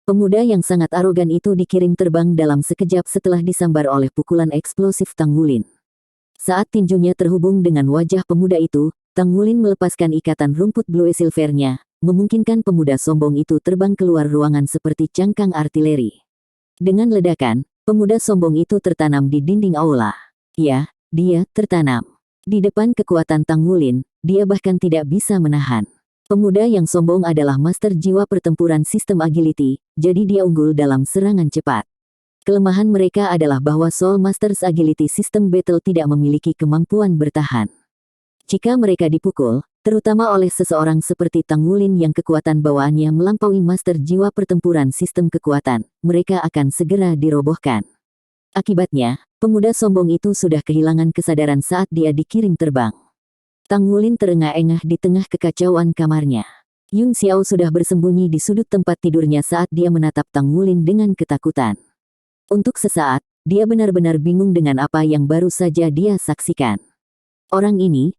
Pemuda yang sangat arogan itu dikirim terbang dalam sekejap setelah disambar oleh pukulan eksplosif Tang Wulin. Saat tinjunya terhubung dengan wajah pemuda itu, Tang Wulin melepaskan ikatan rumput Blue Silvernya, memungkinkan pemuda sombong itu terbang keluar ruangan seperti cangkang artileri. Dengan ledakan, pemuda sombong itu tertanam di dinding aula. Ya, dia tertanam. Di depan kekuatan Tang Wulin, dia bahkan tidak bisa menahan. Pemuda yang sombong adalah master jiwa pertempuran sistem agility, jadi dia unggul dalam serangan cepat. Kelemahan mereka adalah bahwa Soul Masters Agility System Battle tidak memiliki kemampuan bertahan. Jika mereka dipukul, terutama oleh seseorang seperti Tang Wulin yang kekuatan bawaannya melampaui master jiwa pertempuran sistem kekuatan, mereka akan segera dirobohkan. Akibatnya, pemuda sombong itu sudah kehilangan kesadaran saat dia dikirim terbang. Tang Wulin terengah-engah di tengah kekacauan kamarnya. Yun Xiao sudah bersembunyi di sudut tempat tidurnya saat dia menatap Tang Wulin dengan ketakutan. Untuk sesaat, dia benar-benar bingung dengan apa yang baru saja dia saksikan.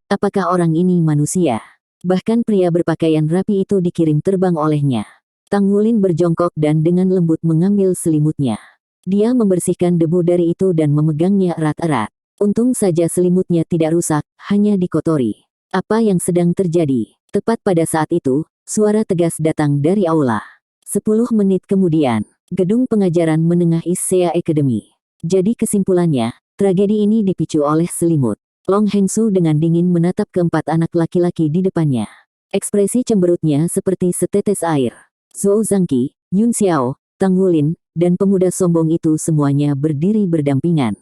Apakah orang ini manusia? Bahkan pria berpakaian rapi itu dikirim terbang olehnya. Tang Wulin berjongkok dan dengan lembut mengambil selimutnya. Dia membersihkan debu dari itu dan memegangnya erat-erat. Untung saja selimutnya tidak rusak, hanya dikotori. Apa yang sedang terjadi? Tepat pada saat itu, suara tegas datang dari aula. 10 menit kemudian, gedung pengajaran menengah Issea Academy. Jadi kesimpulannya, tragedi ini dipicu oleh selimut. Long Hengsu dengan dingin menatap keempat anak laki-laki di depannya. Ekspresi cemberutnya seperti setetes air. Zhou Zangqi, Yun Xiao, Tang Wulin, dan pemuda sombong itu semuanya berdiri berdampingan.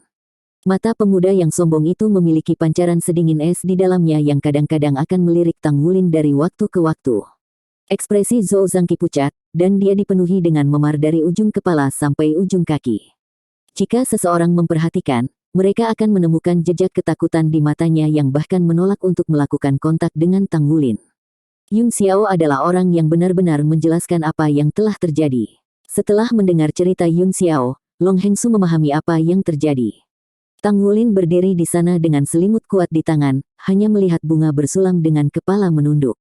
Mata pemuda yang sombong itu memiliki pancaran sedingin es di dalamnya yang kadang-kadang akan melirik Tang Wulin dari waktu ke waktu. Ekspresi Zhou Zangqi pucat, dan dia dipenuhi dengan memar dari ujung kepala sampai ujung kaki. Jika seseorang memperhatikan, mereka akan menemukan jejak ketakutan di matanya yang bahkan menolak untuk melakukan kontak dengan Tang Wulin. Yun Xiao adalah orang yang benar-benar menjelaskan apa yang telah terjadi. Setelah mendengar cerita Yun Xiao, Long Hengsu memahami apa yang terjadi. Tang Wulin berdiri di sana dengan selimut kuat di tangan, hanya melihat bunga bersulam dengan kepala menunduk.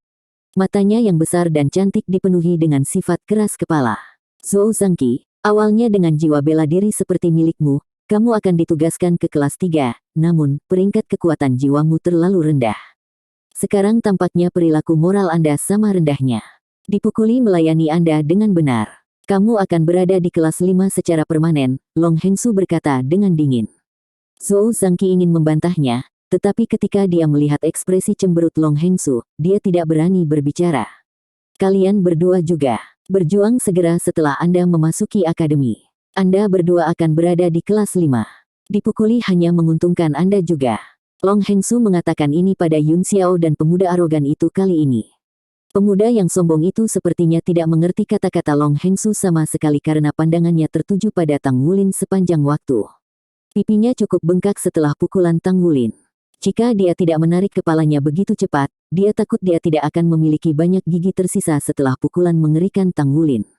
Matanya yang besar dan cantik dipenuhi dengan sifat keras kepala. Zhou Zangqi, awalnya dengan jiwa bela diri seperti milikmu, kamu akan ditugaskan ke kelas 3, namun peringkat kekuatan jiwamu terlalu rendah. Sekarang tampaknya perilaku moral Anda sama rendahnya. Dipukuli melayani Anda dengan benar. Kamu akan berada di kelas 5 secara permanen, Long Hengsu berkata dengan dingin. Zhou Zangqi ingin membantahnya, tetapi ketika dia melihat ekspresi cemberut Long Hengsu, dia tidak berani berbicara. Kalian berdua juga. Berjuang segera setelah Anda memasuki akademi. Anda berdua akan berada di kelas 5. Dipukuli hanya menguntungkan Anda juga. Long Hengsu mengatakan ini pada Yun Xiao dan pemuda arogan itu kali ini. Pemuda yang sombong itu sepertinya tidak mengerti kata-kata Long Hengsu sama sekali karena pandangannya tertuju pada Tang Wulin sepanjang waktu. Pipinya cukup bengkak setelah pukulan Tang Wulin. Jika dia tidak menarik kepalanya begitu cepat, dia takut dia tidak akan memiliki banyak gigi tersisa setelah pukulan mengerikan Tang Wulin.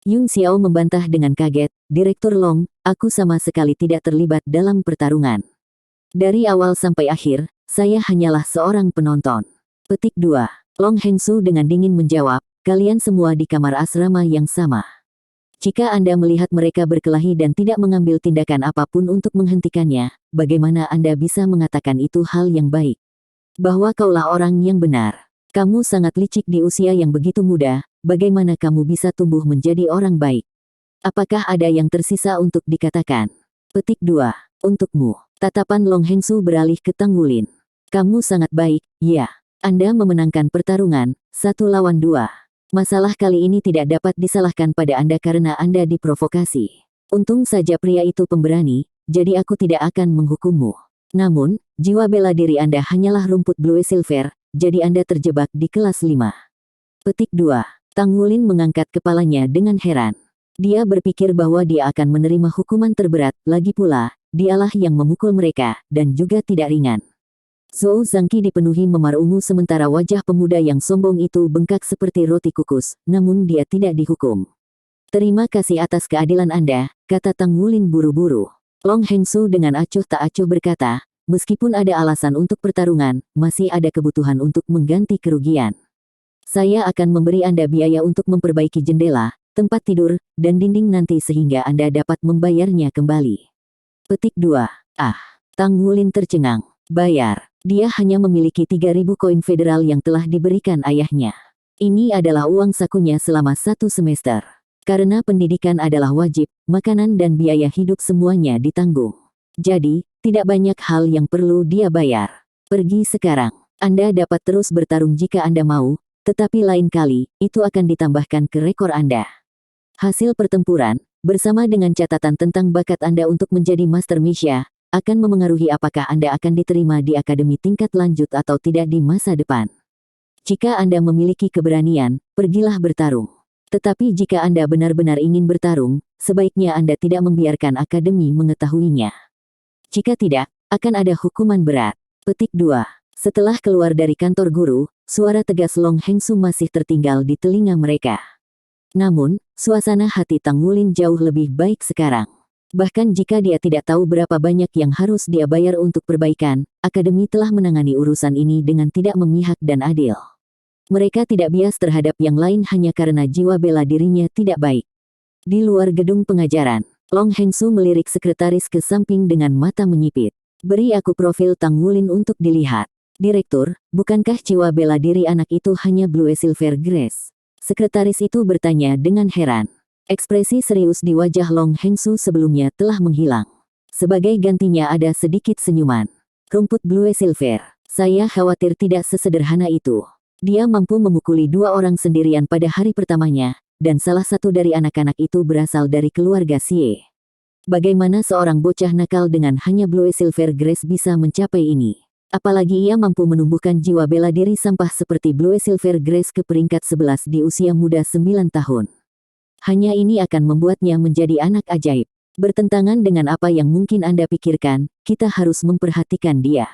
Yun Xiao membantah dengan kaget, Direktur Long, aku sama sekali tidak terlibat dalam pertarungan. Dari awal sampai akhir, saya hanyalah seorang penonton. Petik 2. Long Hengsu dengan dingin menjawab, kalian semua di kamar asrama yang sama. Jika Anda melihat mereka berkelahi dan tidak mengambil tindakan apapun untuk menghentikannya, bagaimana Anda bisa mengatakan itu hal yang baik? Bahwa kaulah orang yang benar. Kamu sangat licik di usia yang begitu muda, bagaimana kamu bisa tumbuh menjadi orang baik? Apakah ada yang tersisa untuk dikatakan? Petik 2. Untukmu. Tatapan Long Hengsu beralih ke Tang Wulin. Kamu sangat baik, ya. Anda memenangkan pertarungan, 1 lawan 2. Masalah kali ini tidak dapat disalahkan pada Anda karena Anda diprovokasi. Untung saja pria itu pemberani, jadi aku tidak akan menghukummu. Namun, jiwa bela diri Anda hanyalah rumput Blue Silver, jadi Anda terjebak di kelas 5. Petik 2. Tang Wulin mengangkat kepalanya dengan heran. Dia berpikir bahwa dia akan menerima hukuman terberat, lagi pula, dialah yang memukul mereka, dan juga tidak ringan. Zhou Zangqi dipenuhi memar ungu sementara wajah pemuda yang sombong itu bengkak seperti roti kukus, namun dia tidak dihukum. Terima kasih atas keadilan Anda, kata Tang Wulin buru-buru. Long Hengsu dengan acuh tak acuh berkata, meskipun ada alasan untuk pertarungan, masih ada kebutuhan untuk mengganti kerugian. Saya akan memberi Anda biaya untuk memperbaiki jendela, tempat tidur, dan dinding nanti sehingga Anda dapat membayarnya kembali. Petik 2. Ah, Tang Wulin tercengang. Bayar. Dia hanya memiliki 3.000 koin federal yang telah diberikan ayahnya. Ini adalah uang sakunya selama 1 semester. Karena pendidikan adalah wajib, makanan dan biaya hidup semuanya ditanggung. Jadi, tidak banyak hal yang perlu dia bayar. Pergi sekarang. Anda dapat terus bertarung jika Anda mau, tetapi lain kali, itu akan ditambahkan ke rekor Anda. Hasil pertempuran, bersama dengan catatan tentang bakat Anda untuk menjadi Master Misha, akan memengaruhi apakah Anda akan diterima di akademi tingkat lanjut atau tidak di masa depan. Jika Anda memiliki keberanian, pergilah bertarung. Tetapi jika Anda benar-benar ingin bertarung, sebaiknya Anda tidak membiarkan akademi mengetahuinya. Jika tidak, akan ada hukuman berat. Petik 2. Setelah keluar dari kantor guru, suara tegas Long Hengsu masih tertinggal di telinga mereka. Namun, suasana hati Tang Wulin jauh lebih baik sekarang. Bahkan jika dia tidak tahu berapa banyak yang harus dia bayar untuk perbaikan, akademi telah menangani urusan ini dengan tidak memihak dan adil. Mereka tidak bias terhadap yang lain hanya karena jiwa bela dirinya tidak baik. Di luar gedung pengajaran, Long Hengsu melirik sekretaris ke samping dengan mata menyipit. Beri aku profil Tang Wulin untuk dilihat. Direktur, bukankah jiwa bela diri anak itu hanya Blue Silver Grace? Sekretaris itu bertanya dengan heran. Ekspresi serius di wajah Long Hengsu sebelumnya telah menghilang. Sebagai gantinya ada sedikit senyuman. Rumput Blue Silver. Saya khawatir tidak sesederhana itu. Dia mampu memukuli 2 orang sendirian pada hari pertamanya, dan salah satu dari anak-anak itu berasal dari keluarga Xie. Bagaimana seorang bocah nakal dengan hanya Blue Silver Grace bisa mencapai ini? Apalagi ia mampu menumbuhkan jiwa bela diri sampah seperti Blue Silver Grace ke peringkat 11 di usia muda 9 tahun. Hanya ini akan membuatnya menjadi anak ajaib. Bertentangan dengan apa yang mungkin Anda pikirkan, kita harus memperhatikan dia.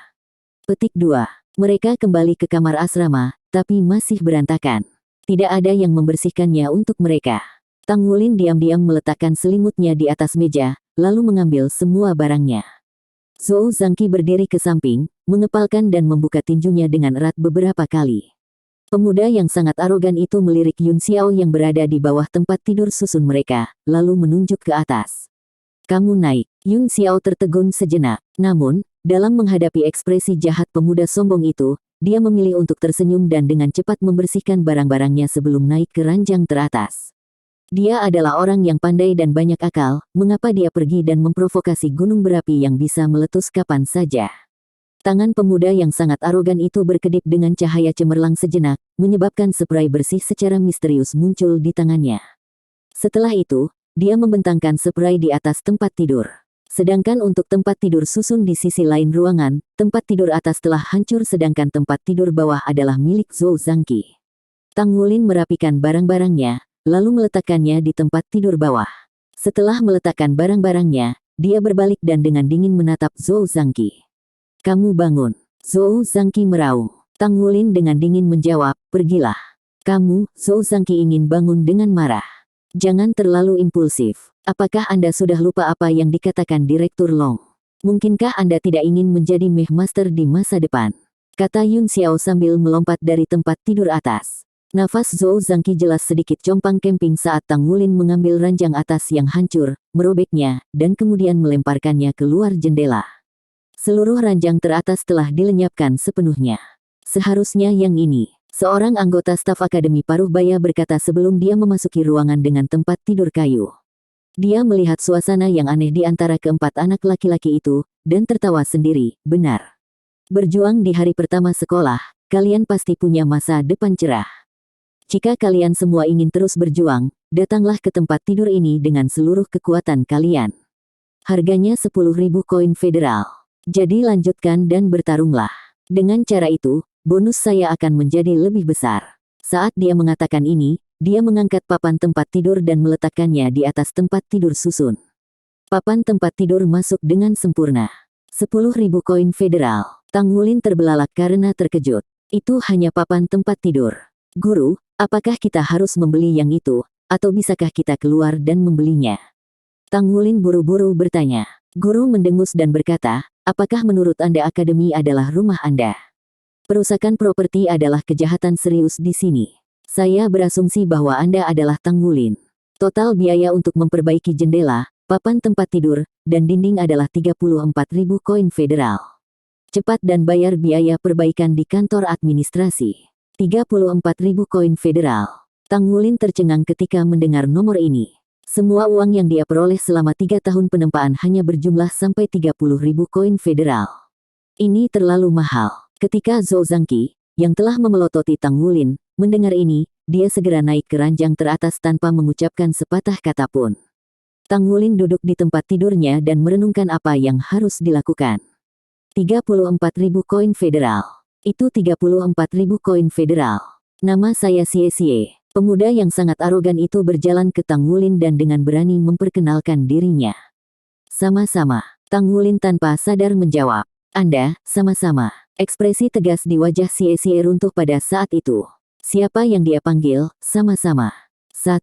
Petik 2. Mereka kembali ke kamar asrama, tapi masih berantakan. Tidak ada yang membersihkannya untuk mereka. Tang Wulin diam-diam meletakkan selimutnya di atas meja, lalu mengambil semua barangnya. Zhou Zhangqi berdiri ke samping, mengepalkan dan membuka tinjunya dengan erat beberapa kali. Pemuda yang sangat arogan itu melirik Yun Xiao yang berada di bawah tempat tidur susun mereka, lalu menunjuk ke atas. Kamu naik. Yun Xiao tertegun sejenak. Namun, dalam menghadapi ekspresi jahat pemuda sombong itu, dia memilih untuk tersenyum dan dengan cepat membersihkan barang-barangnya sebelum naik ke ranjang teratas. Dia adalah orang yang pandai dan banyak akal, mengapa dia pergi dan memprovokasi gunung berapi yang bisa meletus kapan saja. Tangan pemuda yang sangat arogan itu berkedip dengan cahaya cemerlang sejenak, menyebabkan spray bersih secara misterius muncul di tangannya. Setelah itu, dia membentangkan spray di atas tempat tidur. Sedangkan untuk tempat tidur susun di sisi lain ruangan, tempat tidur atas telah hancur sedangkan tempat tidur bawah adalah milik Zhou Zhangqi. Tang Wulin merapikan barang-barangnya, lalu meletakkannya di tempat tidur bawah. Setelah meletakkan barang-barangnya, dia berbalik dan dengan dingin menatap Zhou Zhangqi. Kamu bangun. Zhou Zhangqi meraung. Tang Wulin dengan dingin menjawab, pergilah. Kamu, Zhou Zhangqi ingin bangun dengan marah. Jangan terlalu impulsif. Apakah Anda sudah lupa apa yang dikatakan Direktur Long? Mungkinkah Anda tidak ingin menjadi Meh Master di masa depan? Kata Yun Xiao sambil melompat dari tempat tidur atas. Nafas Zhou Zhangqi jelas sedikit compang camping saat Tang Wulin mengambil ranjang atas yang hancur, merobeknya, dan kemudian melemparkannya keluar jendela. Seluruh ranjang teratas telah dilenyapkan sepenuhnya. Seharusnya yang ini, seorang anggota staf Akademi Paruh Baya berkata sebelum dia memasuki ruangan dengan tempat tidur kayu. Dia melihat suasana yang aneh di antara keempat anak laki-laki itu, dan tertawa sendiri, benar. Berjuang di hari pertama sekolah, kalian pasti punya masa depan cerah. Jika kalian semua ingin terus berjuang, datanglah ke tempat tidur ini dengan seluruh kekuatan kalian. Harganya 10.000 koin federal. Jadi lanjutkan dan bertarunglah. Dengan cara itu, bonus saya akan menjadi lebih besar. Saat dia mengatakan ini, dia mengangkat papan tempat tidur dan meletakkannya di atas tempat tidur susun. Papan tempat tidur masuk dengan sempurna. 10.000 koin federal. Tang Wulin terbelalak karena terkejut. Itu hanya papan tempat tidur. Guru, apakah kita harus membeli yang itu, atau bisakah kita keluar dan membelinya? Tang Wulin buru-buru bertanya. Guru mendengus dan berkata, apakah menurut Anda akademi adalah rumah Anda? Perusakan properti adalah kejahatan serius di sini. Saya berasumsi bahwa Anda adalah Tang Wulin. Total biaya untuk memperbaiki jendela, papan tempat tidur, dan dinding adalah 34.000 koin federal. Cepat dan bayar biaya perbaikan di kantor administrasi. 34.000 koin federal. Tang Wulin tercengang ketika mendengar nomor ini. Semua uang yang dia peroleh selama 3 tahun penempaan hanya berjumlah sampai 30.000 koin federal. Ini terlalu mahal. Ketika Zhou Zhangqi, yang telah memelototi Tang Wulin, mendengar ini, dia segera naik ke ranjang teratas tanpa mengucapkan sepatah kata pun. Tang Wulin duduk di tempat tidurnya dan merenungkan apa yang harus dilakukan. 34.000 koin federal. Itu 34.000 koin federal. Nama saya Xie Xie. Pemuda yang sangat arogan itu berjalan ke Tang Wulin dan dengan berani memperkenalkan dirinya. Sama-sama. Tang Wulin tanpa sadar menjawab. Anda, sama-sama. Ekspresi tegas di wajah Xie Xie runtuh pada saat itu. Siapa yang dia panggil? Sama-sama. 1.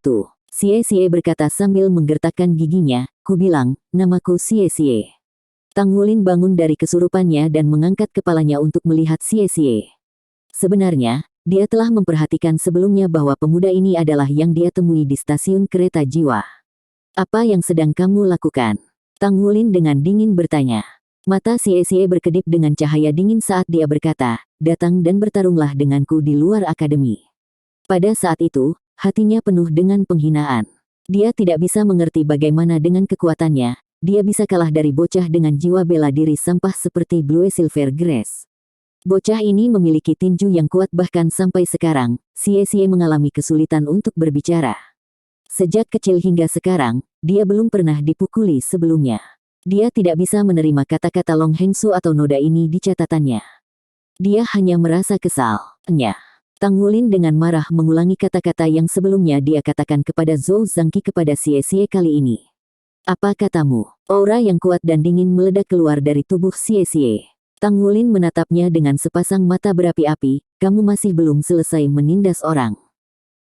Xie Xie berkata sambil menggertakkan giginya, ku bilang, namaku Xie Xie. Tang Wulin bangun dari kesurupannya dan mengangkat kepalanya untuk melihat Xie Xie. Sebenarnya, dia telah memperhatikan sebelumnya bahwa pemuda ini adalah yang dia temui di stasiun kereta jiwa. Apa yang sedang kamu lakukan? Tang Wulin dengan dingin bertanya. Mata Xie Xie berkedip dengan cahaya dingin saat dia berkata, datang dan bertarunglah denganku di luar akademi. Pada saat itu, hatinya penuh dengan penghinaan. Dia tidak bisa mengerti bagaimana dengan kekuatannya, dia bisa kalah dari bocah dengan jiwa bela diri sampah seperti Blue Silver Grace. Bocah ini memiliki tinju yang kuat bahkan sampai sekarang, Xie Xie mengalami kesulitan untuk berbicara. Sejak kecil hingga sekarang, dia belum pernah dipukuli sebelumnya. Dia tidak bisa menerima kata-kata Long Hengsu atau noda ini di catatannya. Dia hanya merasa kesal. Tang Wulin dengan marah mengulangi kata-kata yang sebelumnya dia katakan kepada Zhou Zhangqi kepada Xie Xie kali ini. Apa katamu? Aura yang kuat dan dingin meledak keluar dari tubuh Xie Xie. Tang Wulin menatapnya dengan sepasang mata berapi-api, kamu masih belum selesai menindas orang.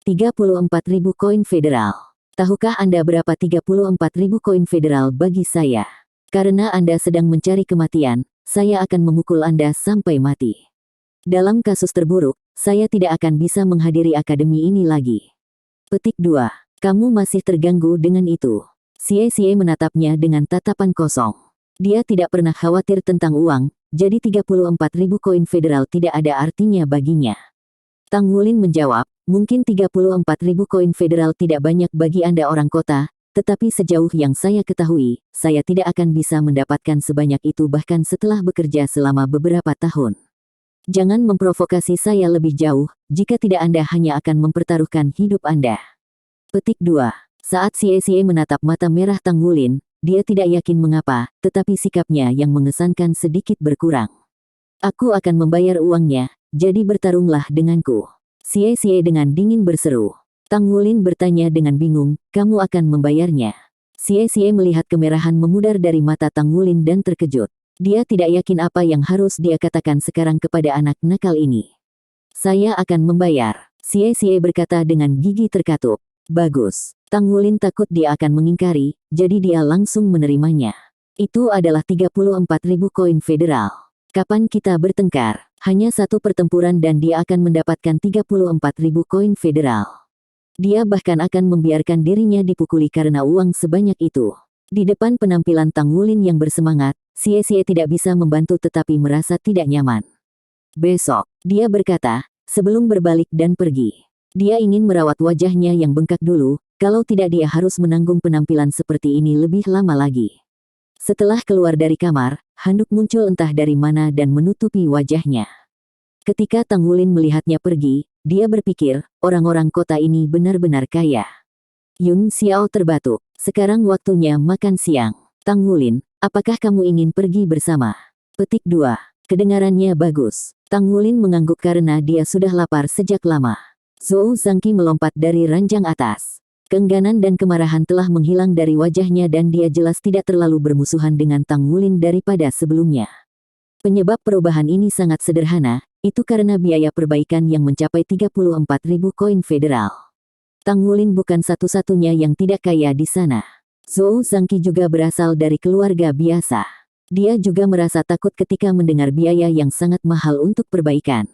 34.000 koin federal. Tahukah Anda berapa 34.000 koin federal bagi saya? Karena Anda sedang mencari kematian, saya akan memukul Anda sampai mati. Dalam kasus terburuk, saya tidak akan bisa menghadiri akademi ini lagi. Petik 2. Kamu masih terganggu dengan itu. Xie Xie menatapnya dengan tatapan kosong. Dia tidak pernah khawatir tentang uang, jadi 34.000 koin federal tidak ada artinya baginya. Tang Wulin menjawab, mungkin 34.000 koin federal tidak banyak bagi Anda orang kota, tetapi sejauh yang saya ketahui, saya tidak akan bisa mendapatkan sebanyak itu bahkan setelah bekerja selama beberapa tahun. Jangan memprovokasi saya lebih jauh, jika tidak Anda hanya akan mempertaruhkan hidup Anda. Petik 2. Saat Xie Xie menatap mata merah Tang Wulin, dia tidak yakin mengapa, tetapi sikapnya yang mengesankan sedikit berkurang. Aku akan membayar uangnya, jadi bertarunglah denganku. Xie Xie dengan dingin berseru. Tang Wulin bertanya dengan bingung, kamu akan membayarnya? Xie Xie melihat kemerahan memudar dari mata Tang Wulin dan terkejut. Dia tidak yakin apa yang harus dia katakan sekarang kepada anak nakal ini. Saya akan membayar, Xie Xie berkata dengan gigi terkatup. Bagus. Tang Wulin takut dia akan mengingkari, jadi dia langsung menerimanya. Itu adalah 34.000 koin federal. Kapan kita bertengkar? Hanya satu pertempuran dan dia akan mendapatkan 34.000 koin federal. Dia bahkan akan membiarkan dirinya dipukuli karena uang sebanyak itu. Di depan penampilan Tang Wulin yang bersemangat, Xie Xie tidak bisa membantu tetapi merasa tidak nyaman. Besok, dia berkata, sebelum berbalik dan pergi. Dia ingin merawat wajahnya yang bengkak dulu, kalau tidak dia harus menanggung penampilan seperti ini lebih lama lagi. Setelah keluar dari kamar, handuk muncul entah dari mana dan menutupi wajahnya. Ketika Tang Wulin melihatnya pergi, dia berpikir, orang-orang kota ini benar-benar kaya. Yun Xiao terbatuk. Sekarang waktunya makan siang. Tang Wulin, apakah kamu ingin pergi bersama? Petik 2. Kedengarannya bagus. Tang Wulin mengangguk karena dia sudah lapar sejak lama. Zhou Zhangqi melompat dari ranjang atas. Keengganan dan kemarahan telah menghilang dari wajahnya dan dia jelas tidak terlalu bermusuhan dengan Tang Wulin daripada sebelumnya. Penyebab perubahan ini sangat sederhana, itu karena biaya perbaikan yang mencapai 34.000 koin federal. Tang Wulin bukan satu-satunya yang tidak kaya di sana. Zhou Zhangqi juga berasal dari keluarga biasa. Dia juga merasa takut ketika mendengar biaya yang sangat mahal untuk perbaikan.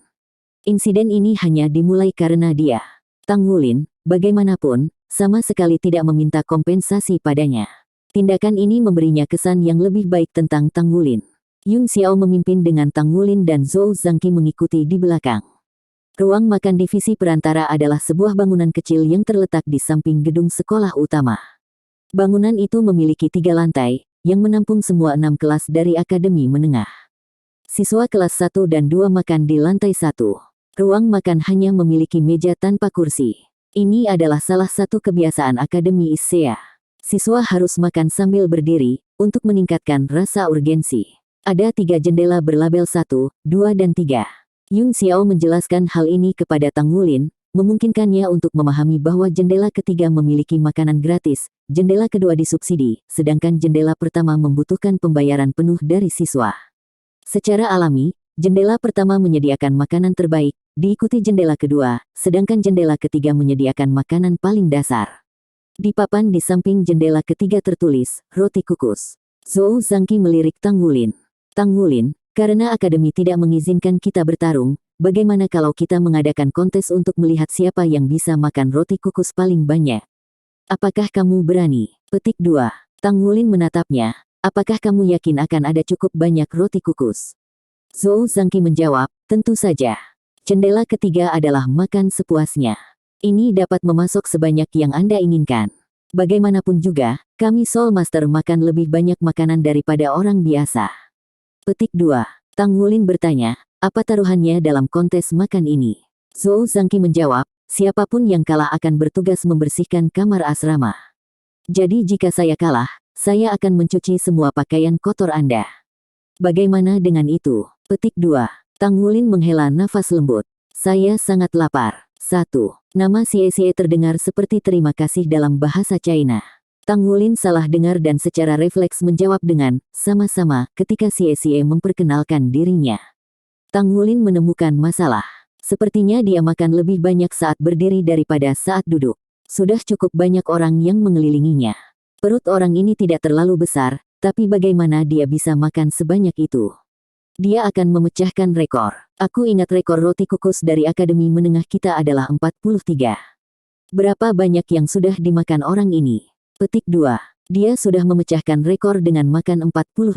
Insiden ini hanya dimulai karena dia. Tang Wulin, bagaimanapun, sama sekali tidak meminta kompensasi padanya. Tindakan ini memberinya kesan yang lebih baik tentang Tang Wulin. Yun Xiao memimpin dengan Tang Wulin dan Zhou Zhangqi mengikuti di belakang. Ruang makan divisi perantara adalah sebuah bangunan kecil yang terletak di samping gedung sekolah utama. Bangunan itu memiliki 3 lantai, yang menampung semua 6 kelas dari akademi menengah. Siswa kelas 1 dan 2 makan di lantai 1. Ruang makan hanya memiliki meja tanpa kursi. Ini adalah salah satu kebiasaan akademi ISEA. Siswa harus makan sambil berdiri, untuk meningkatkan rasa urgensi. Ada 3 jendela berlabel 1, 2 dan 3. Yun Xiao menjelaskan hal ini kepada Tang Wulin, memungkinkannya untuk memahami bahwa jendela ketiga memiliki makanan gratis, jendela kedua disubsidi, sedangkan jendela pertama membutuhkan pembayaran penuh dari siswa. Secara alami, jendela pertama menyediakan makanan terbaik, diikuti jendela kedua, sedangkan jendela ketiga menyediakan makanan paling dasar. Di papan di samping jendela ketiga tertulis, roti kukus. Zhou Zhangqi melirik Tang Wulin. Tang Wulin, karena akademi tidak mengizinkan kita bertarung, bagaimana kalau kita mengadakan kontes untuk melihat siapa yang bisa makan roti kukus paling banyak? Apakah kamu berani? Petik 2. Tang Wulin menatapnya, apakah kamu yakin akan ada cukup banyak roti kukus? Zhou Zhangqi menjawab, tentu saja. Jendela ketiga adalah makan sepuasnya. Ini dapat memasok sebanyak yang Anda inginkan. Bagaimanapun juga, kami Soul Master makan lebih banyak makanan daripada orang biasa. Petik 2. Tang Wulin bertanya, apa taruhannya dalam kontes makan ini? Zhou Zhangqi menjawab, siapapun yang kalah akan bertugas membersihkan kamar asrama. Jadi jika saya kalah, saya akan mencuci semua pakaian kotor Anda. Bagaimana dengan itu? Petik 2. Tang Wulin menghela nafas lembut. Saya sangat lapar. 1. Nama Xie terdengar seperti terima kasih dalam bahasa China. Tang Wulin salah dengar dan secara refleks menjawab dengan, sama-sama, ketika Xie memperkenalkan dirinya. Tang Wulin menemukan masalah. Sepertinya dia makan lebih banyak saat berdiri daripada saat duduk. Sudah cukup banyak orang yang mengelilinginya. Perut orang ini tidak terlalu besar, tapi bagaimana dia bisa makan sebanyak itu? Dia akan memecahkan rekor. Aku ingat rekor roti kukus dari akademi menengah kita adalah 43. Berapa banyak yang sudah dimakan orang ini? Petik 2. Dia sudah memecahkan rekor dengan makan 45.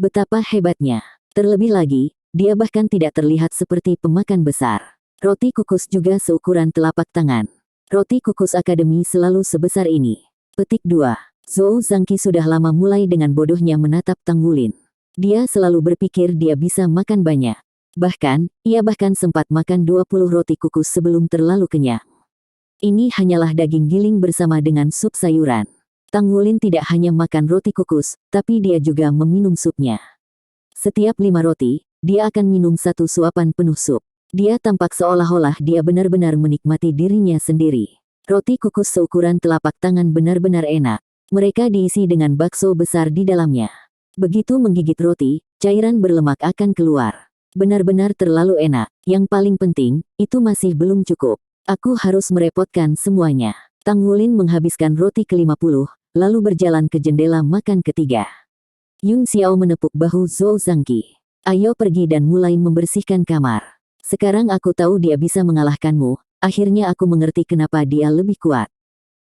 Betapa hebatnya. Terlebih lagi, dia bahkan tidak terlihat seperti pemakan besar. Roti kukus juga seukuran telapak tangan. Roti kukus akademi selalu sebesar ini. Petik 2. Zhou Zhangqi sudah lama mulai dengan bodohnya menatap Tang Wulin. Dia selalu berpikir dia bisa makan banyak. Bahkan, ia sempat makan 20 roti kukus sebelum terlalu kenyang. Ini hanyalah daging giling bersama dengan sup sayuran. Tang Wulin tidak hanya makan roti kukus, tapi dia juga meminum supnya. Setiap 5 roti, dia akan minum 1 suapan penuh sup. Dia tampak seolah-olah dia benar-benar menikmati dirinya sendiri. Roti kukus seukuran telapak tangan benar-benar enak. Mereka diisi dengan bakso besar di dalamnya. Begitu menggigit roti, cairan berlemak akan keluar. Benar-benar terlalu enak. Yang paling penting, itu masih belum cukup. Aku harus merepotkan semuanya. Tang Wulin menghabiskan roti ke-50, lalu berjalan ke jendela makan ketiga. Yun Xiao menepuk bahu Zhou Zhangqi. Ayo pergi dan mulai membersihkan kamar. Sekarang aku tahu dia bisa mengalahkanmu, akhirnya aku mengerti kenapa dia lebih kuat.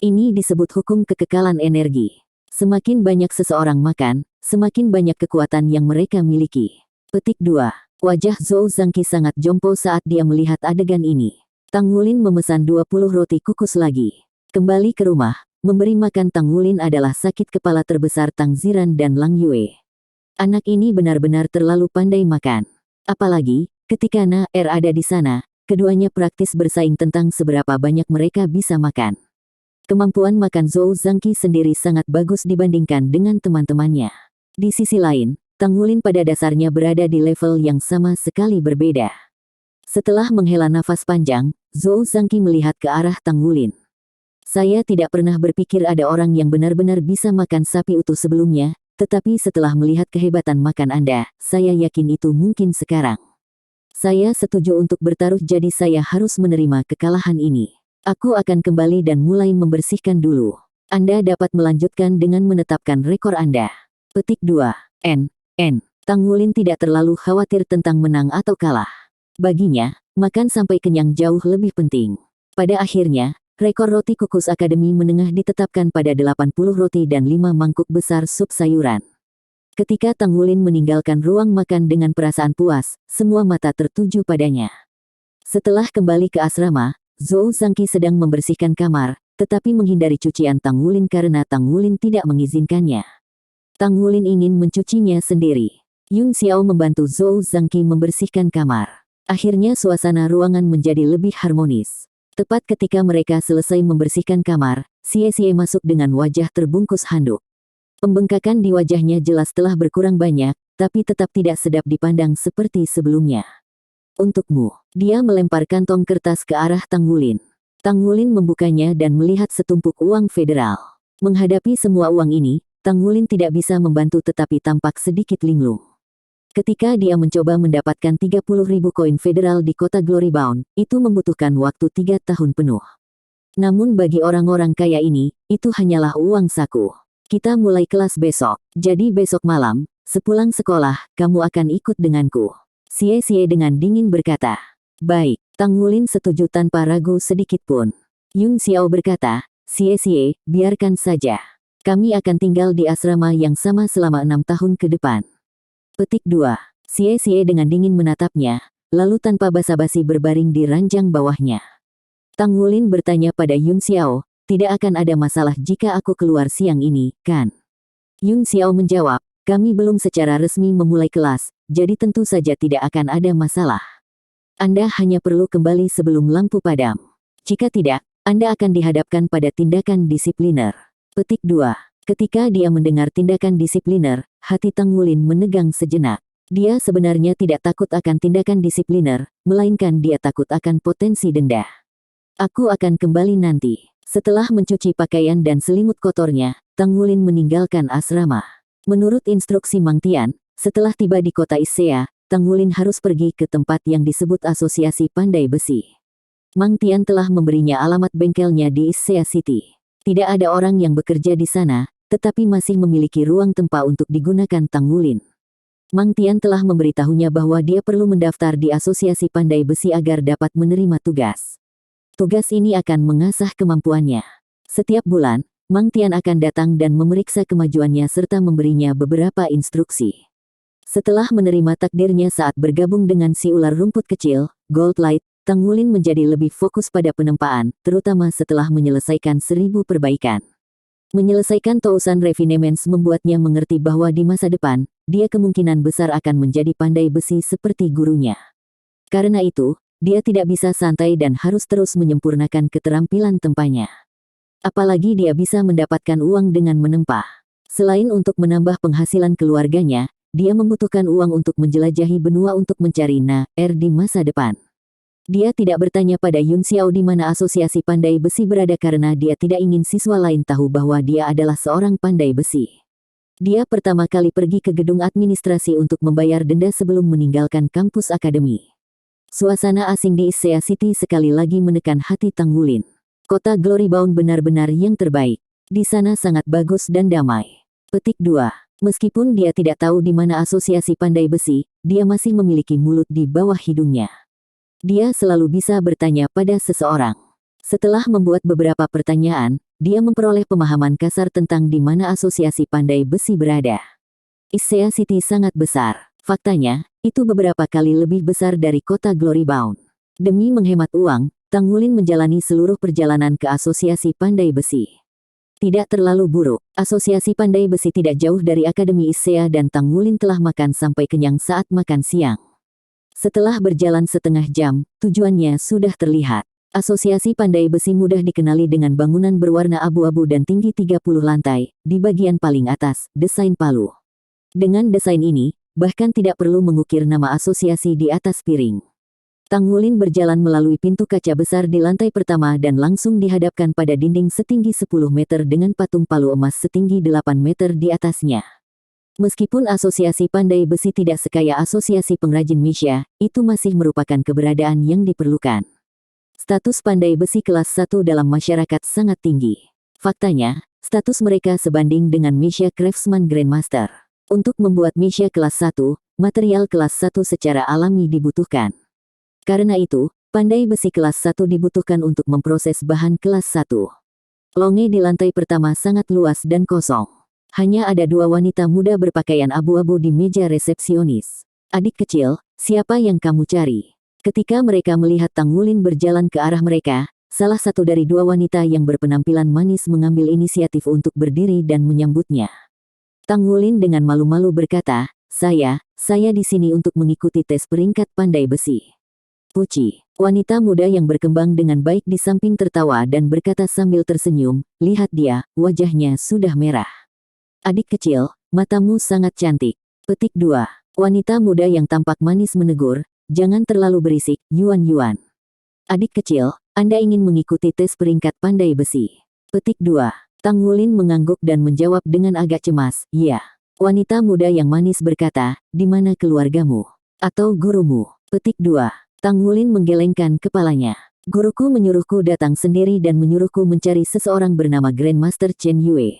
Ini disebut hukum kekekalan energi. Semakin banyak seseorang makan, semakin banyak kekuatan yang mereka miliki. Petik 2. Wajah Zhou Zhangqi sangat jompo saat dia melihat adegan ini. Tang Wulin memesan 20 roti kukus lagi. Kembali ke rumah, memberi makan Tang Wulin adalah sakit kepala terbesar Tang Ziran dan Lang Yue. Anak ini benar-benar terlalu pandai makan. Apalagi, ketika Na Er ada di sana, keduanya praktis bersaing tentang seberapa banyak mereka bisa makan. Kemampuan makan Zhou Zhangqi sendiri sangat bagus dibandingkan dengan teman-temannya. Di sisi lain, Tang Wulin pada dasarnya berada di level yang sama sekali berbeda. Setelah menghela nafas panjang, Zhou Zhangqi melihat ke arah Tang Wulin. Saya tidak pernah berpikir ada orang yang benar-benar bisa makan sapi utuh sebelumnya, tetapi setelah melihat kehebatan makan Anda, saya yakin itu mungkin sekarang. Saya setuju untuk bertaruh jadi saya harus menerima kekalahan ini. Aku akan kembali dan mulai membersihkan dulu. Anda dapat melanjutkan dengan menetapkan rekor Anda. Petik 2. Tang Wulin tidak terlalu khawatir tentang menang atau kalah. Baginya, makan sampai kenyang jauh lebih penting. Pada akhirnya, Rekor roti kukus Akademi Menengah ditetapkan pada 80 roti dan 5 mangkuk besar sup sayuran. Ketika Tang Wulin meninggalkan ruang makan dengan perasaan puas, semua mata tertuju padanya. Setelah kembali ke asrama, Zhou Zhangqi sedang membersihkan kamar, tetapi menghindari cucian Tang Wulin karena Tang Wulin tidak mengizinkannya. Tang Wulin ingin mencucinya sendiri. Yun Xiao membantu Zhou Zhangqi membersihkan kamar. Akhirnya suasana ruangan menjadi lebih harmonis. Tepat ketika mereka selesai membersihkan kamar, Xie Xie masuk dengan wajah terbungkus handuk. Pembengkakan di wajahnya jelas telah berkurang banyak, tapi tetap tidak sedap dipandang seperti sebelumnya. Untukmu. Dia melempar kantong kertas ke arah Tang Wulin. Tang Wulin membukanya dan melihat setumpuk uang federal. Menghadapi semua uang ini, Tang Wulin tidak bisa membantu tetapi tampak sedikit linglung. Ketika dia mencoba mendapatkan 30.000 koin federal di kota Glorybound, itu membutuhkan waktu 3 tahun penuh. Namun bagi orang-orang kaya ini, itu hanyalah uang saku. Kita mulai kelas besok, jadi besok malam, sepulang sekolah, kamu akan ikut denganku. Xie Xie dengan dingin berkata. Baik, Tang Wulin setuju tanpa ragu sedikit pun. Yun Xiao berkata, Xie Xie, biarkan saja. Kami akan tinggal di asrama yang sama selama 6 tahun ke depan. Petik 2. Xie Xie dengan dingin menatapnya, lalu tanpa basa-basi berbaring di ranjang bawahnya. Tang Wulin bertanya pada Yun Xiao, tidak akan ada masalah jika aku keluar siang ini, kan? Yun Xiao menjawab, kami belum secara resmi memulai kelas, jadi tentu saja tidak akan ada masalah. Anda hanya perlu kembali sebelum lampu padam. Jika tidak, Anda akan dihadapkan pada tindakan disipliner. Petik 2. Ketika dia mendengar tindakan disipliner, hati Tang Wulin menegang sejenak. Dia sebenarnya tidak takut akan tindakan disipliner, melainkan dia takut akan potensi denda. Aku akan kembali nanti. Setelah mencuci pakaian dan selimut kotornya, Tang Wulin meninggalkan asrama. Menurut instruksi Mang Tian, setelah tiba di kota Issea, Tang Wulin harus pergi ke tempat yang disebut Asosiasi Pandai Besi. Mang Tian telah memberinya alamat bengkelnya di Issea City. Tidak ada orang yang bekerja di sana, tetapi masih memiliki ruang tempat untuk digunakan Tang Wulin. Mang Tian telah memberitahunya bahwa dia perlu mendaftar di Asosiasi Pandai Besi agar dapat menerima tugas. Tugas ini akan mengasah kemampuannya. Setiap bulan, Mang Tian akan datang dan memeriksa kemajuannya serta memberinya beberapa instruksi. Setelah menerima takdirnya saat bergabung dengan si ular rumput kecil, Goldlight, Tang Wulin menjadi lebih fokus pada penempaan, terutama setelah menyelesaikan 1000 perbaikan. Menyelesaikan Tousan Refinements membuatnya mengerti bahwa di masa depan, dia kemungkinan besar akan menjadi pandai besi seperti gurunya. Karena itu, dia tidak bisa santai dan harus terus menyempurnakan keterampilan tempanya. Apalagi dia bisa mendapatkan uang dengan menempah. Selain untuk menambah penghasilan keluarganya, dia membutuhkan uang untuk menjelajahi benua untuk mencari di masa depan. Dia tidak bertanya pada Yun Xiao di mana Asosiasi Pandai Besi berada karena dia tidak ingin siswa lain tahu bahwa dia adalah seorang pandai besi. Dia pertama kali pergi ke gedung administrasi untuk membayar denda sebelum meninggalkan kampus akademi. Suasana asing di Issea City sekali lagi menekan hati Tang Wulin. Kota Glorybound benar-benar yang terbaik. Di sana sangat bagus dan damai. Petik 2. Meskipun dia tidak tahu di mana Asosiasi Pandai Besi, dia masih memiliki mulut di bawah hidungnya. Dia selalu bisa bertanya pada seseorang. Setelah membuat beberapa pertanyaan, dia memperoleh pemahaman kasar tentang di mana Asosiasi Pandai Besi berada. Issea City sangat besar. Faktanya, itu beberapa kali lebih besar dari kota Glorybound. Demi menghemat uang, Tang Wulin menjalani seluruh perjalanan ke Asosiasi Pandai Besi. Tidak terlalu buruk. Asosiasi Pandai Besi tidak jauh dari Akademi Issea dan Tang Wulin telah makan sampai kenyang saat makan siang. Setelah berjalan setengah jam, tujuannya sudah terlihat. Asosiasi Pandai Besi mudah dikenali dengan bangunan berwarna abu-abu dan tinggi 30 lantai, di bagian paling atas, desain palu. Dengan desain ini, bahkan tidak perlu mengukir nama asosiasi di atas piring. Tang Wulin berjalan melalui pintu kaca besar di lantai pertama dan langsung dihadapkan pada dinding setinggi 10 meter dengan patung palu emas setinggi 8 meter di atasnya. Meskipun Asosiasi Pandai Besi tidak sekaya Asosiasi Pengrajin Misha, itu masih merupakan keberadaan yang diperlukan. Status pandai besi kelas 1 dalam masyarakat sangat tinggi. Faktanya, status mereka sebanding dengan Misha Craftsman Grandmaster. Untuk membuat Misha kelas 1, material kelas 1 secara alami dibutuhkan. Karena itu, Pandai besi kelas 1 dibutuhkan untuk memproses bahan kelas 1. Longe di lantai pertama sangat luas dan kosong. Hanya ada 2 wanita muda berpakaian abu-abu di meja resepsionis. Adik kecil, siapa yang kamu cari? Ketika mereka melihat Tang Wulin berjalan ke arah mereka, salah satu dari 2 wanita yang berpenampilan manis mengambil inisiatif untuk berdiri dan menyambutnya. Tang Wulin dengan malu-malu berkata, saya di sini untuk mengikuti tes peringkat pandai besi. Puci, wanita muda yang berkembang dengan baik di samping tertawa dan berkata sambil tersenyum, lihat dia, wajahnya sudah merah. Adik kecil, matamu sangat cantik. Petik 2. Wanita muda yang tampak manis menegur, jangan terlalu berisik, Yuan. Adik kecil, Anda ingin mengikuti tes peringkat pandai besi. Petik 2. Tang Wulin mengangguk dan menjawab dengan agak cemas, iya. Wanita muda yang manis berkata, di mana keluargamu? Atau gurumu? Petik 2. Tang Wulin menggelengkan kepalanya. Guruku menyuruhku datang sendiri dan menyuruhku mencari seseorang bernama Grandmaster Chen Yue.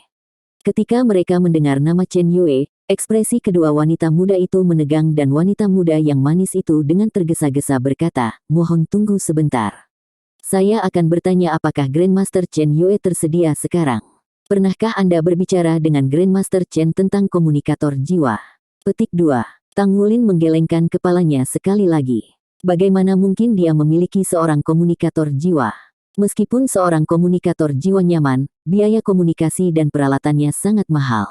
Ketika mereka mendengar nama Chen Yue, ekspresi kedua wanita muda itu menegang dan wanita muda yang manis itu dengan tergesa-gesa berkata, mohon tunggu sebentar. Saya akan bertanya apakah Grandmaster Chen Yue tersedia sekarang. Pernahkah Anda berbicara dengan Grandmaster Chen tentang komunikator jiwa? Petik 2. Tang Wulin menggelengkan kepalanya sekali lagi. Bagaimana mungkin dia memiliki seorang komunikator jiwa? Meskipun seorang komunikator jiwa nyaman, biaya komunikasi dan peralatannya sangat mahal.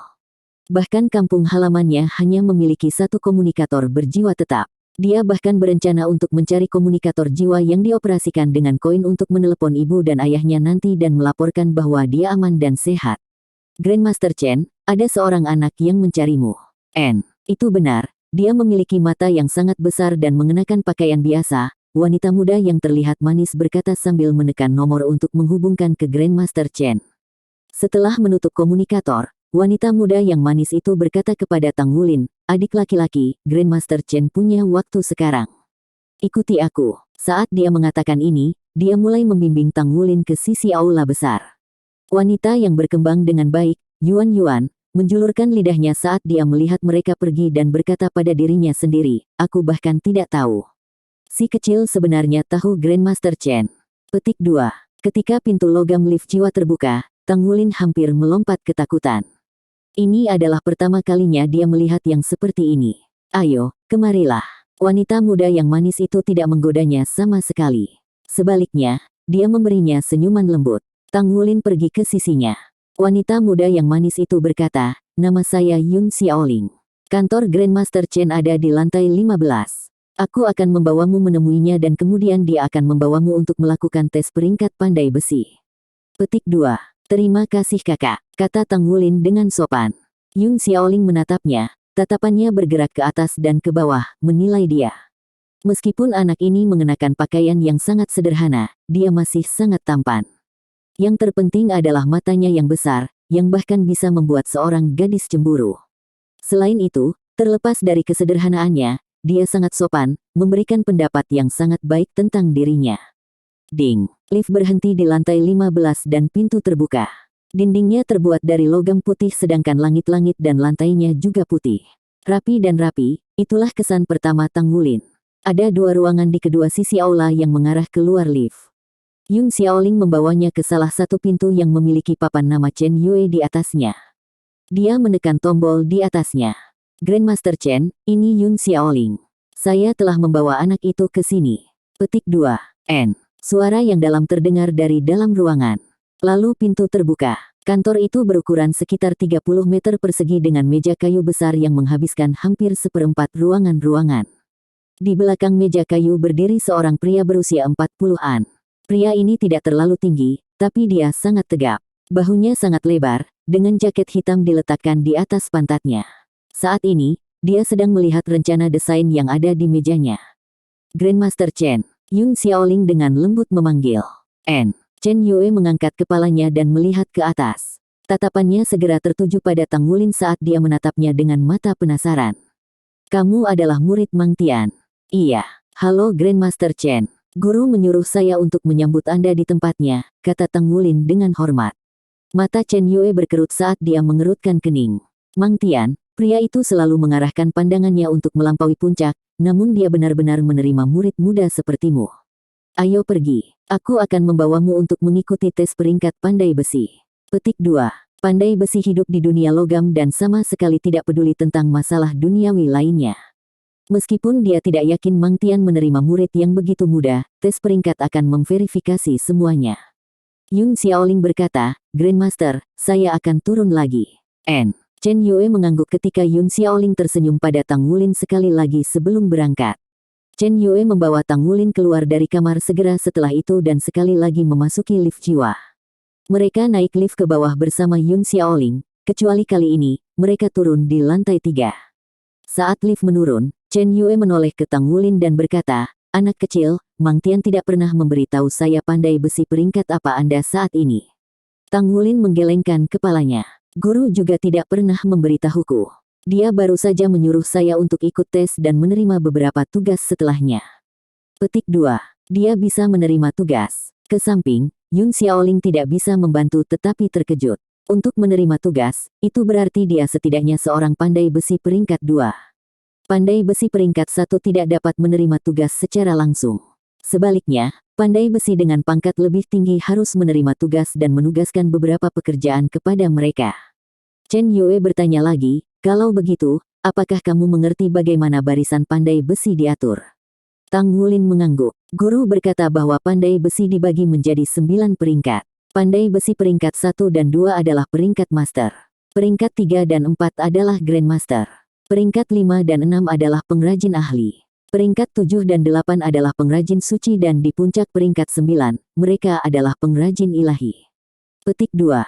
Bahkan kampung halamannya hanya memiliki 1 komunikator berjiwa tetap. Dia bahkan berencana untuk mencari komunikator jiwa yang dioperasikan dengan koin untuk menelepon ibu dan ayahnya nanti dan melaporkan bahwa dia aman dan sehat. Grandmaster Chen, ada seorang anak yang mencarimu. Itu benar. Dia memiliki mata yang sangat besar dan mengenakan pakaian biasa. Wanita muda yang terlihat manis berkata sambil menekan nomor untuk menghubungkan ke Grandmaster Chen. Setelah menutup komunikator, wanita muda yang manis itu berkata kepada Tang Wulin, adik laki-laki, Grandmaster Chen punya waktu sekarang. Ikuti aku. Saat dia mengatakan ini, dia mulai membimbing Tang Wulin ke sisi aula besar. Wanita yang berkembang dengan baik, Yuan, menjulurkan lidahnya saat dia melihat mereka pergi dan berkata pada dirinya sendiri, aku bahkan tidak tahu. Si kecil sebenarnya tahu Grandmaster Chen. Petik 2. Ketika pintu logam lift jiwa terbuka, Tang Wulin hampir melompat ketakutan. Ini adalah pertama kalinya dia melihat yang seperti ini. Ayo, kemarilah. Wanita muda yang manis itu tidak menggodanya sama sekali. Sebaliknya, dia memberinya senyuman lembut. Tang Wulin pergi ke sisinya. Wanita muda yang manis itu berkata, nama saya Yun Xiaoling. Kantor Grandmaster Chen ada di lantai 15. Aku akan membawamu menemuinya dan kemudian dia akan membawamu untuk melakukan tes peringkat pandai besi. Petik 2. Terima kasih kakak, kata Tang Wulin dengan sopan. Yun Xiaoling menatapnya, tatapannya bergerak ke atas dan ke bawah, menilai dia. Meskipun anak ini mengenakan pakaian yang sangat sederhana, dia masih sangat tampan. Yang terpenting adalah matanya yang besar, yang bahkan bisa membuat seorang gadis cemburu. Selain itu, terlepas dari kesederhanaannya, dia sangat sopan, memberikan pendapat yang sangat baik tentang dirinya. Ding! Lift berhenti di lantai 15 dan pintu terbuka. Dindingnya terbuat dari logam putih sedangkan langit-langit dan lantainya juga putih. Rapi dan rapi, itulah kesan pertama Tang Wulin. Ada 2 ruangan di kedua sisi aula yang mengarah keluar lift. Yun Xiaoling membawanya ke salah satu pintu yang memiliki papan nama Chen Yue di atasnya. Dia menekan tombol di atasnya. Grandmaster Chen, ini Yun Xiaoling. Saya telah membawa anak itu ke sini. Petik 2. Suara yang dalam terdengar dari dalam ruangan. Lalu pintu terbuka. Kantor itu berukuran sekitar 30 meter persegi dengan meja kayu besar yang menghabiskan hampir 1/4 ruangan-ruangan. Di belakang meja kayu berdiri seorang pria berusia 40-an. Pria ini tidak terlalu tinggi, tapi dia sangat tegap. Bahunya sangat lebar, dengan jaket hitam diletakkan di atas pantatnya. Saat ini, dia sedang melihat rencana desain yang ada di mejanya. Grandmaster Chen, Yun Xiaoling dengan lembut memanggil. Chen Yue mengangkat kepalanya dan melihat ke atas. Tatapannya segera tertuju pada Tang Wulin saat dia menatapnya dengan mata penasaran. Kamu adalah murid Mang Tian. Iya. Halo Grandmaster Chen. Guru menyuruh saya untuk menyambut Anda di tempatnya, kata Tang Wulin dengan hormat. Mata Chen Yue berkerut saat dia mengerutkan kening. Mang Tian, pria itu selalu mengarahkan pandangannya untuk melampaui puncak, namun dia benar-benar menerima murid muda sepertimu. Ayo pergi. Aku akan membawamu untuk mengikuti tes peringkat pandai besi. Petik 2. Pandai besi hidup di dunia logam dan sama sekali tidak peduli tentang masalah duniawi lainnya. Meskipun dia tidak yakin Mang Tian menerima murid yang begitu muda, tes peringkat akan memverifikasi semuanya. Yun Xiaoling berkata, Grandmaster, saya akan turun lagi. Chen Yue mengangguk ketika Yun Xiaoling tersenyum pada Tang Wulin sekali lagi sebelum berangkat. Chen Yue membawa Tang Wulin keluar dari kamar segera setelah itu dan sekali lagi memasuki lift jiwa. Mereka naik lift ke bawah bersama Yun Xiaoling, kecuali kali ini, mereka turun di lantai 3. Saat lift menurun, Chen Yue menoleh ke Tang Wulin dan berkata, anak kecil, Mang Tian tidak pernah memberitahu saya pandai besi peringkat apa Anda saat ini. Tang Wulin menggelengkan kepalanya. Guru juga tidak pernah memberitahuku. Dia baru saja menyuruh saya untuk ikut tes dan menerima beberapa tugas setelahnya. Petik 2. Dia bisa menerima tugas. Ke samping, Yun Xiaoling tidak bisa membantu tetapi terkejut. Untuk menerima tugas, itu berarti dia setidaknya seorang pandai besi peringkat 2. Pandai besi peringkat 1 tidak dapat menerima tugas secara langsung. Sebaliknya, pandai besi dengan pangkat lebih tinggi harus menerima tugas dan menugaskan beberapa pekerjaan kepada mereka. Chen Yue bertanya lagi, kalau begitu, apakah kamu mengerti bagaimana barisan pandai besi diatur? Tang Wulin mengangguk. Guru berkata bahwa pandai besi dibagi menjadi 9 peringkat. Pandai besi peringkat 1 dan 2 adalah peringkat master. Peringkat 3 dan 4 adalah grandmaster. Peringkat 5 dan 6 adalah pengrajin ahli. Peringkat 7 dan 8 adalah pengrajin suci dan di puncak peringkat 9, mereka adalah pengrajin ilahi. Petik 2.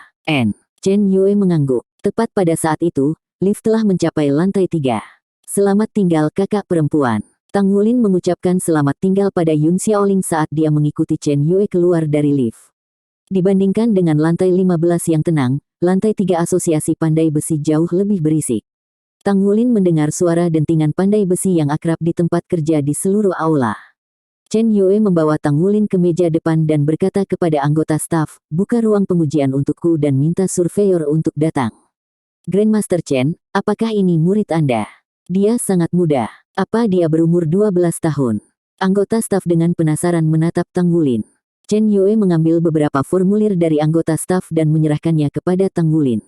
Chen Yue mengangguk. Tepat pada saat itu, lift telah mencapai lantai 3. Selamat tinggal kakak perempuan. Tang Wulin mengucapkan selamat tinggal pada Yun Xiaoling saat dia mengikuti Chen Yue keluar dari lift. Dibandingkan dengan lantai 15 yang tenang, lantai 3 asosiasi pandai besi jauh lebih berisik. Tang Wulin mendengar suara dentingan pandai besi yang akrab di tempat kerja di seluruh aula. Chen Yue membawa Tang Wulin ke meja depan dan berkata kepada anggota staf, buka ruang pengujian untukku dan minta surveyor untuk datang. Grandmaster Chen, apakah ini murid Anda? Dia sangat muda. Apa dia berumur 12 tahun? Anggota staf dengan penasaran menatap Tang Wulin. Chen Yue mengambil beberapa formulir dari anggota staf dan menyerahkannya kepada Tang Wulin.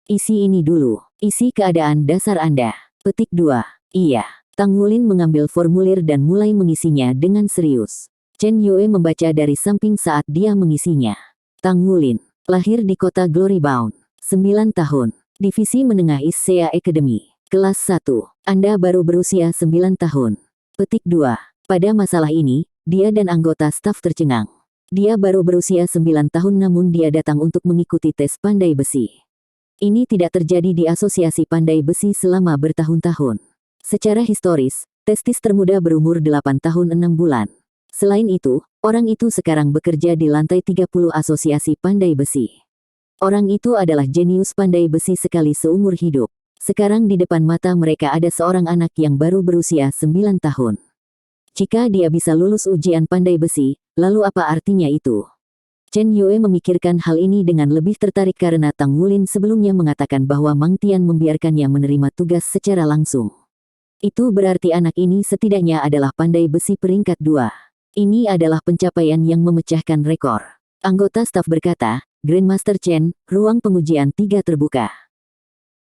Isi ini dulu. Isi keadaan dasar Anda. Petik 2. Iya. Tang Wulin mengambil formulir dan mulai mengisinya dengan serius. Chen Yue membaca dari samping saat dia mengisinya. Tang Wulin. Lahir di kota Glorybound. 9 tahun. Divisi Menengah East Sea Academy. Kelas 1. Anda baru berusia 9 tahun. Petik 2. Pada masalah ini, dia dan anggota staf tercengang. Dia baru berusia 9 tahun namun dia datang untuk mengikuti tes pandai besi. Ini tidak terjadi di asosiasi pandai besi selama bertahun-tahun. Secara historis, testis termuda berumur 8 tahun 6 bulan. Selain itu, orang itu sekarang bekerja di lantai 30 asosiasi pandai besi. Orang itu adalah jenius pandai besi sekali seumur hidup. Sekarang di depan mata mereka ada seorang anak yang baru berusia 9 tahun. Jika dia bisa lulus ujian pandai besi, lalu apa artinya itu? Chen Yue memikirkan hal ini dengan lebih tertarik karena Tang Wulin sebelumnya mengatakan bahwa Mang Tian membiarkannya menerima tugas secara langsung. Itu berarti anak ini setidaknya adalah pandai besi peringkat 2. Ini adalah pencapaian yang memecahkan rekor. Anggota staf berkata, Grandmaster Chen, ruang pengujian 3 terbuka.